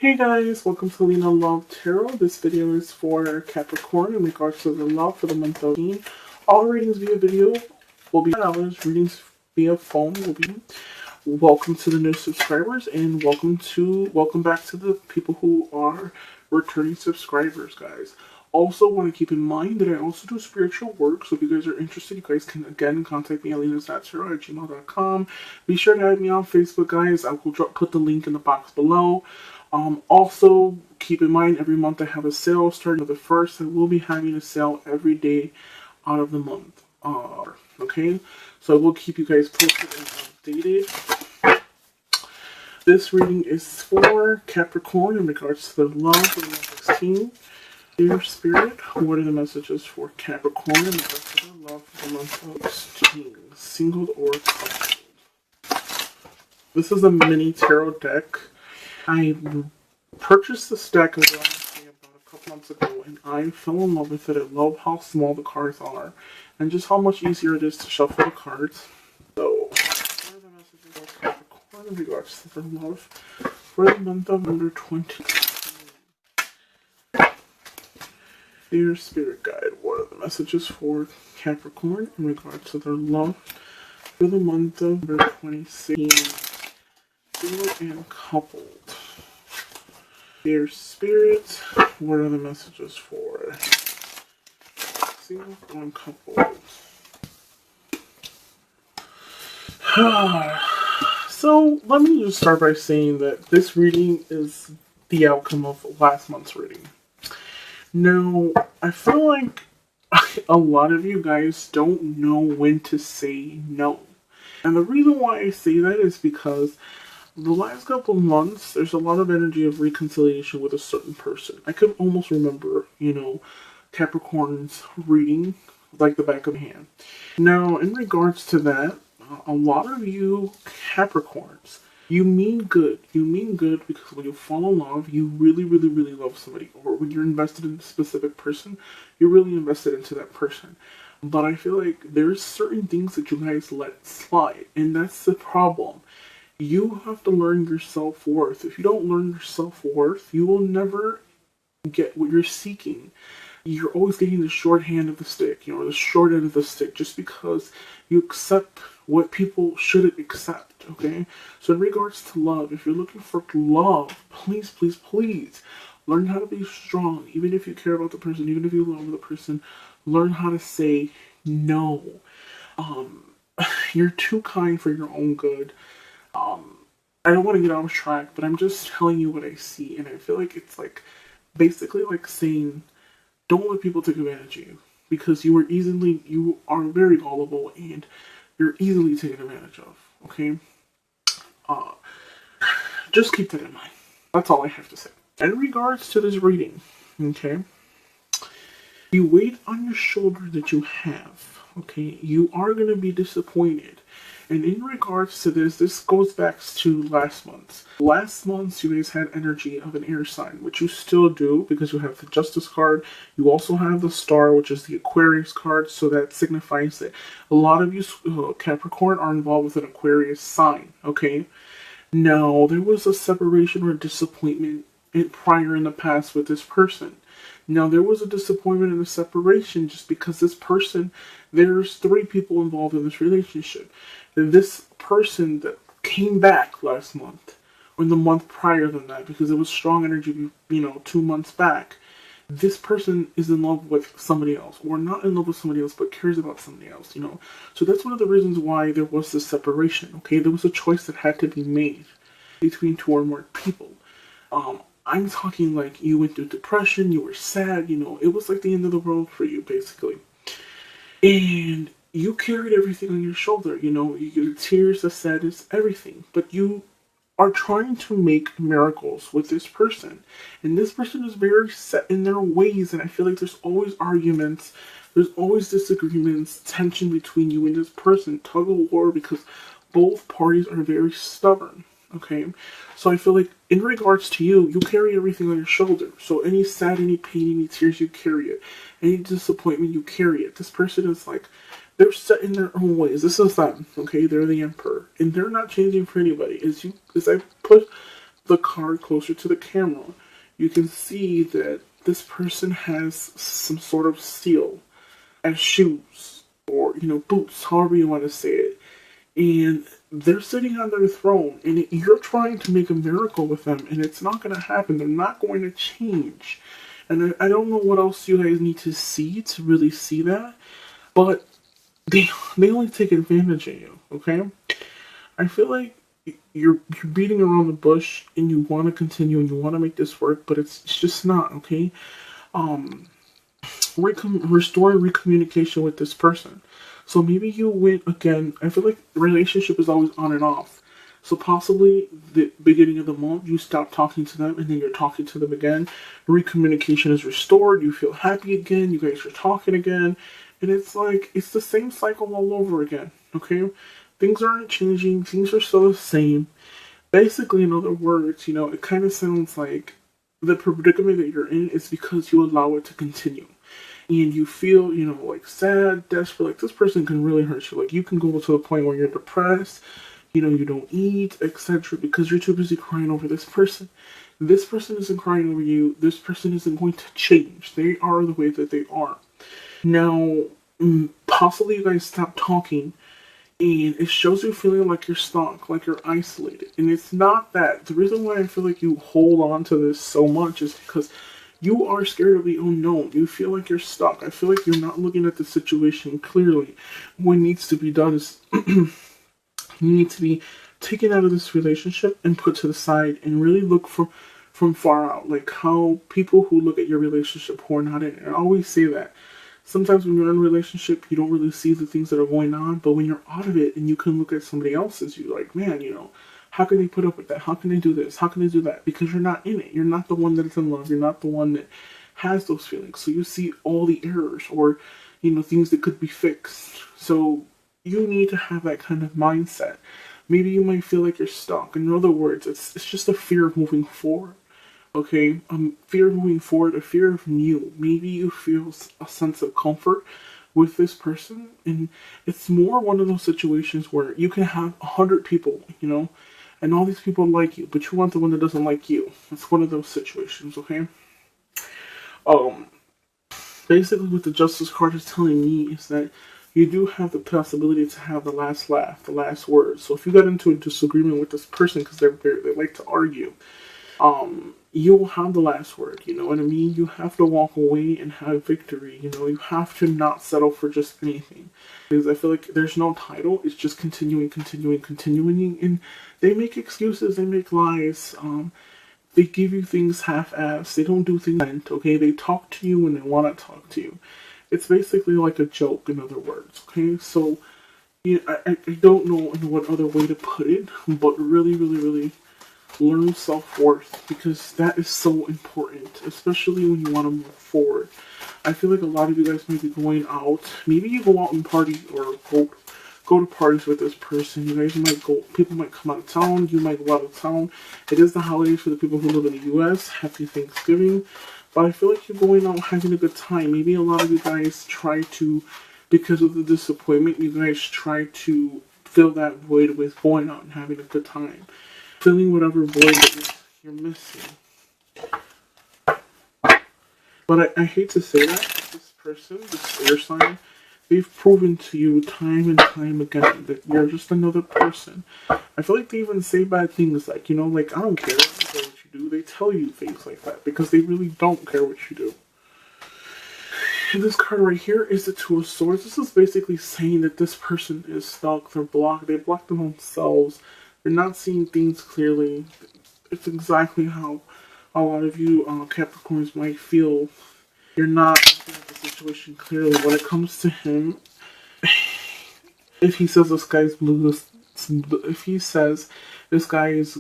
Hey guys, welcome to Lena Love Tarot. This video is for Capricorn in regards to the love for the month of June. All readings via video will be $10. Readings via phone will be. Welcome to the new subscribers and welcome back to the people who are returning subscribers, guys. Also, want to keep in mind that I also do spiritual work, so if you guys are interested, you guys can again contact me at lenas.tarot@gmail.com. Be sure to add me on Facebook, guys. I will put the link in the box below. Also, keep in mind, every month I have a sale starting with the 1st. I will be having a sale every day out of the month. Okay? So I will keep you guys posted and updated. This reading is for Capricorn in regards to the love for the month 16. Dear Spirit, what are the messages for Capricorn in regards to the love for the month of 16? Single or coupled? This is a mini tarot deck. I purchased this deck about a couple months ago, and I fell in love with it. I love how small the cards are, and just how much easier it is to shuffle the cards. So, what are the messages for Capricorn in regards to the love for the month of under 20? Dear Spirit Guide, what are the messages for Capricorn in regards to their love for the month of under 2016? Single and coupled. Dear Spirit, what are the messages for single and coupled? So, let me just start by saying that this reading is the outcome of last month's reading. Now, I feel like a lot of you guys don't know when to say no. And the reason why I say that is because the last couple months, there's a lot of energy of reconciliation with a certain person. I could almost remember, Capricorn's reading like the back of my hand. Now, in regards to that, a lot of you Capricorns, you mean good. You mean good because when you fall in love, you really, really, really love somebody. Or when you're invested in a specific person, you're really invested into that person. But I feel like there's certain things that you guys let slide. And that's the problem. You have to learn your self-worth. If you don't learn your self-worth, you will never get what you're seeking. You're always getting the short hand of the stick, the short end of the stick, just because you accept what people shouldn't accept, okay? So in regards to love, if you're looking for love, please, please, please, learn how to be strong. Even if you care about the person, even if you love the person, learn how to say no. You're too kind for your own good. I don't want to get off track, but I'm just telling you what I see, and I feel like it's basically like saying, don't let people take advantage of you, because you are very gullible, and you're easily taken advantage of, okay? Just keep that in mind. That's all I have to say. In regards to this reading, okay, the weight on your shoulder that you have, okay, you are going to be disappointed. And in regards to this goes back to last month. Last month, you guys had energy of an air sign, which you still do because you have the Justice card. You also have the Star, which is the Aquarius card, so that signifies that a lot of you Capricorn are involved with an Aquarius sign, okay? Now, there was a separation or disappointment prior in the past with this person. Now, there was a disappointment and a separation just because this person, there's 3 people involved in this relationship. This person that came back last month, or in the month prior than that, because it was strong energy, 2 months back, this person is in love with somebody else, or not in love with somebody else, but cares about somebody else, So that's one of the reasons why there was this separation, okay? There was a choice that had to be made between 2 or more people. I'm talking like you went through depression, you were sad, it was like the end of the world for you, basically. And you carried everything on your shoulder, your tears, the sadness, everything. But you are trying to make miracles with this person. And this person is very set in their ways, and I feel like there's always arguments, there's always disagreements, tension between you and this person, tug of war, because both parties are very stubborn. Okay, so I feel like in regards to you, you carry everything on your shoulder. So any sad, any pain, any tears, you carry it. Any disappointment, you carry it. This person is they're set in their own ways. This is them, okay? They're the emperor, and they're not changing for anybody. As I put the card closer to the camera, you can see that this person has some sort of seal as shoes or, boots, however you want to say it. And they're sitting on their throne, and you're trying to make a miracle with them, and it's not going to happen. They're not going to change. And I don't know what else you guys need to see to really see that, but they only take advantage of you, okay? I feel like you're beating around the bush, and you want to continue, and you want to make this work, but it's just not, okay? Restoring recommunication with this person. So maybe you went again. I feel like the relationship is always on and off. So possibly the beginning of the month you stop talking to them and then you're talking to them again. Recommunication is restored. You feel happy again. You guys are talking again. And it's like, it's the same cycle all over again. Okay? Things aren't changing. Things are still the same. Basically, in other words, it kind of sounds like the predicament that you're in is because you allow it to continue. And you feel, like sad, desperate, like this person can really hurt you. Like you can go to the point where you're depressed, you don't eat, etc. because you're too busy crying over this person. This person isn't crying over you. This person isn't going to change. They are the way that they are. Now, possibly you guys stop talking and it shows you feeling like you're stuck, like you're isolated. And it's not that. The reason why I feel like you hold on to this so much is because you are scared of the unknown. You feel like you're stuck. I feel like you're not looking at the situation clearly. What needs to be done is you need to be taken out of this relationship and put to the side and really look from far out. Like how people who look at your relationship who are not in it. I always say that. Sometimes when you're in a relationship, you don't really see the things that are going on. But when you're out of it and you can look at somebody else's, you're like, man, how can they put up with that? How can they do this? How can they do that? Because you're not in it. You're not the one that is in love. You're not the one that has those feelings. So you see all the errors or, things that could be fixed. So you need to have that kind of mindset. Maybe you might feel like you're stuck. In other words, it's just a fear of moving forward. Okay? Fear of moving forward, a fear of new. Maybe you feel a sense of comfort with this person. And it's more one of those situations where you can have 100 people, and all these people like you, but you want the one that doesn't like you. It's one of those situations, okay? Basically what the Justice card is telling me is that you do have the possibility to have the last laugh, the last word. So if you got into a disagreement with this person because they like to argue, you will have the last word, you know what I mean? You have to walk away and have victory, you have to not settle for just anything. Because I feel like there's no title, it's just continuing, and they make excuses, they make lies, they give you things half-assed, they don't do things right, okay? They talk to you when they want to talk to you. It's basically like a joke, in other words, okay? So, I don't know in what other way to put it, but really, really, really learn self-worth, because that is so important, especially when you want to move forward. I feel like a lot of you guys might be going out. Maybe you go out and party or go to parties with this person. You guys might go, people might come out of town, you might go out of town. It is the holidays for the people who live in the U.S. Happy Thanksgiving. But I feel like you're going out having a good time. Maybe a lot of you guys try to, because of the disappointment, you guys try to fill that void with going out and having a good time. Filling whatever void that you're missing. But I hate to say that, this person, this air sign, they've proven to you time and time again that you're just another person. I feel like they even say bad things like, I don't care what you do. They tell you things like that because they really don't care what you do. And this card right here is the Two of Swords. This is basically saying that this person is stuck, they're blocked, they blocked themselves. They're not seeing things clearly. It's exactly how a lot of you Capricorns might feel. You're not looking at the situation clearly. When it comes to him, if he says the sky's blue, if he says this guy is,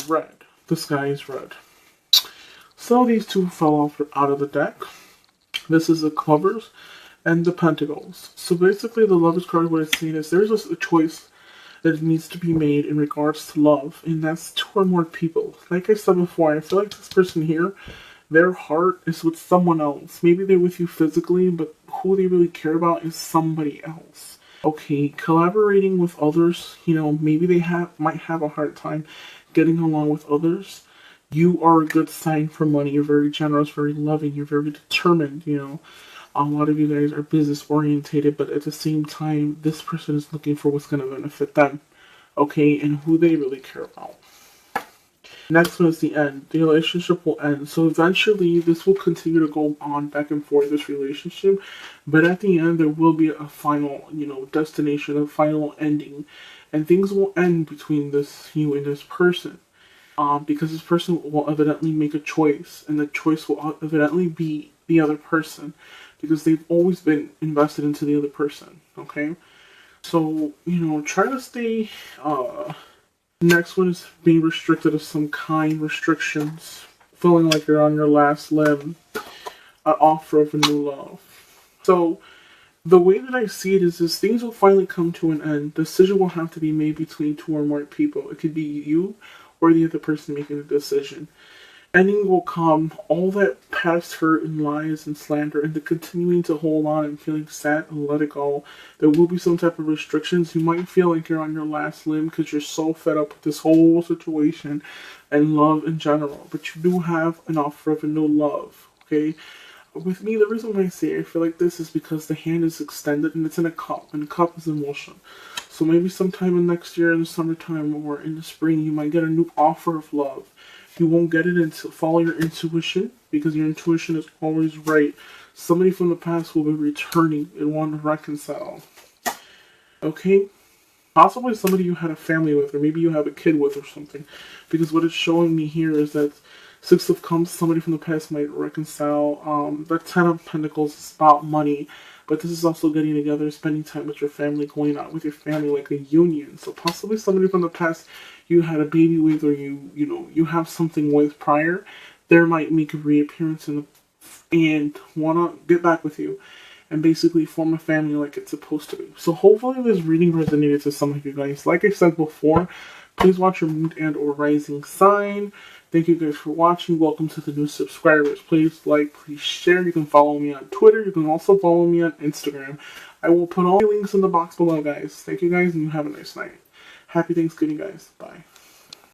red, the sky is red. So these two fell off out of the deck. This is the Clubbers and the Pentacles. So basically the Lovers card, what it's saying is there's a choice that needs to be made in regards to love, and that's two or more people. Like I said before, I feel like this person here, their heart is with someone else. Maybe they're with you physically, but who they really care about is somebody else. Okay, collaborating with others, maybe they might have a hard time getting along with others. You are a good sign for money. You're very generous, very loving. You're very determined. You know, a lot of you guys are business orientated, but at the same time, this person is looking for what's going to benefit them, okay, and who they really care about. Next one is the end. The relationship will end. So eventually, this will continue to go on back and forth, this relationship. But at the end, there will be a final, you know, destination, a final ending. And things will end between you and this person. Because this person will evidently make a choice. And the choice will evidently be the other person. Because they've always been invested into the other person. Okay? So, you know, try to stay, next one is being restricted of some kind, restrictions, feeling like you're on your last limb, an offer of a new love. So, the way that I see it is things will finally come to an end. The decision will have to be made between two or more people. It could be you or the other person making the decision. Ending will come, all that past hurt and lies and slander, and the continuing to hold on and feeling sad and let it go. There will be some type of restrictions. You might feel like you're on your last limb because you're so fed up with this whole situation and love in general. But you do have an offer of a new love, okay? With me, the reason why I say I feel like this is because the hand is extended and it's in a cup, and a cup is emotion. So maybe sometime in next year in the summertime or in the spring, you might get a new offer of love. You won't get it until follow your intuition, because your intuition is always right. Somebody from the past will be returning and want to reconcile. Okay? Possibly somebody you had a family with, or maybe you have a kid with or something. Because what it's showing me here is that Six of Cups, somebody from the past might reconcile. The Ten of Pentacles is about money. But this is also getting together, spending time with your family, going out with your family like a union. So possibly somebody from the past you had a baby with, or you have something with prior, there might make a reappearance and want to get back with you and basically form a family like it's supposed to be. So hopefully this reading resonated to some of you guys. Like I said before, please watch your moon and or rising sign. Thank you guys for watching. Welcome to the new subscribers. Please like, please share. You can follow me on Twitter. You can also follow me on Instagram. I will put all the links in the box below, guys. Thank you guys, and you have a nice night. Happy Thanksgiving, guys. Bye.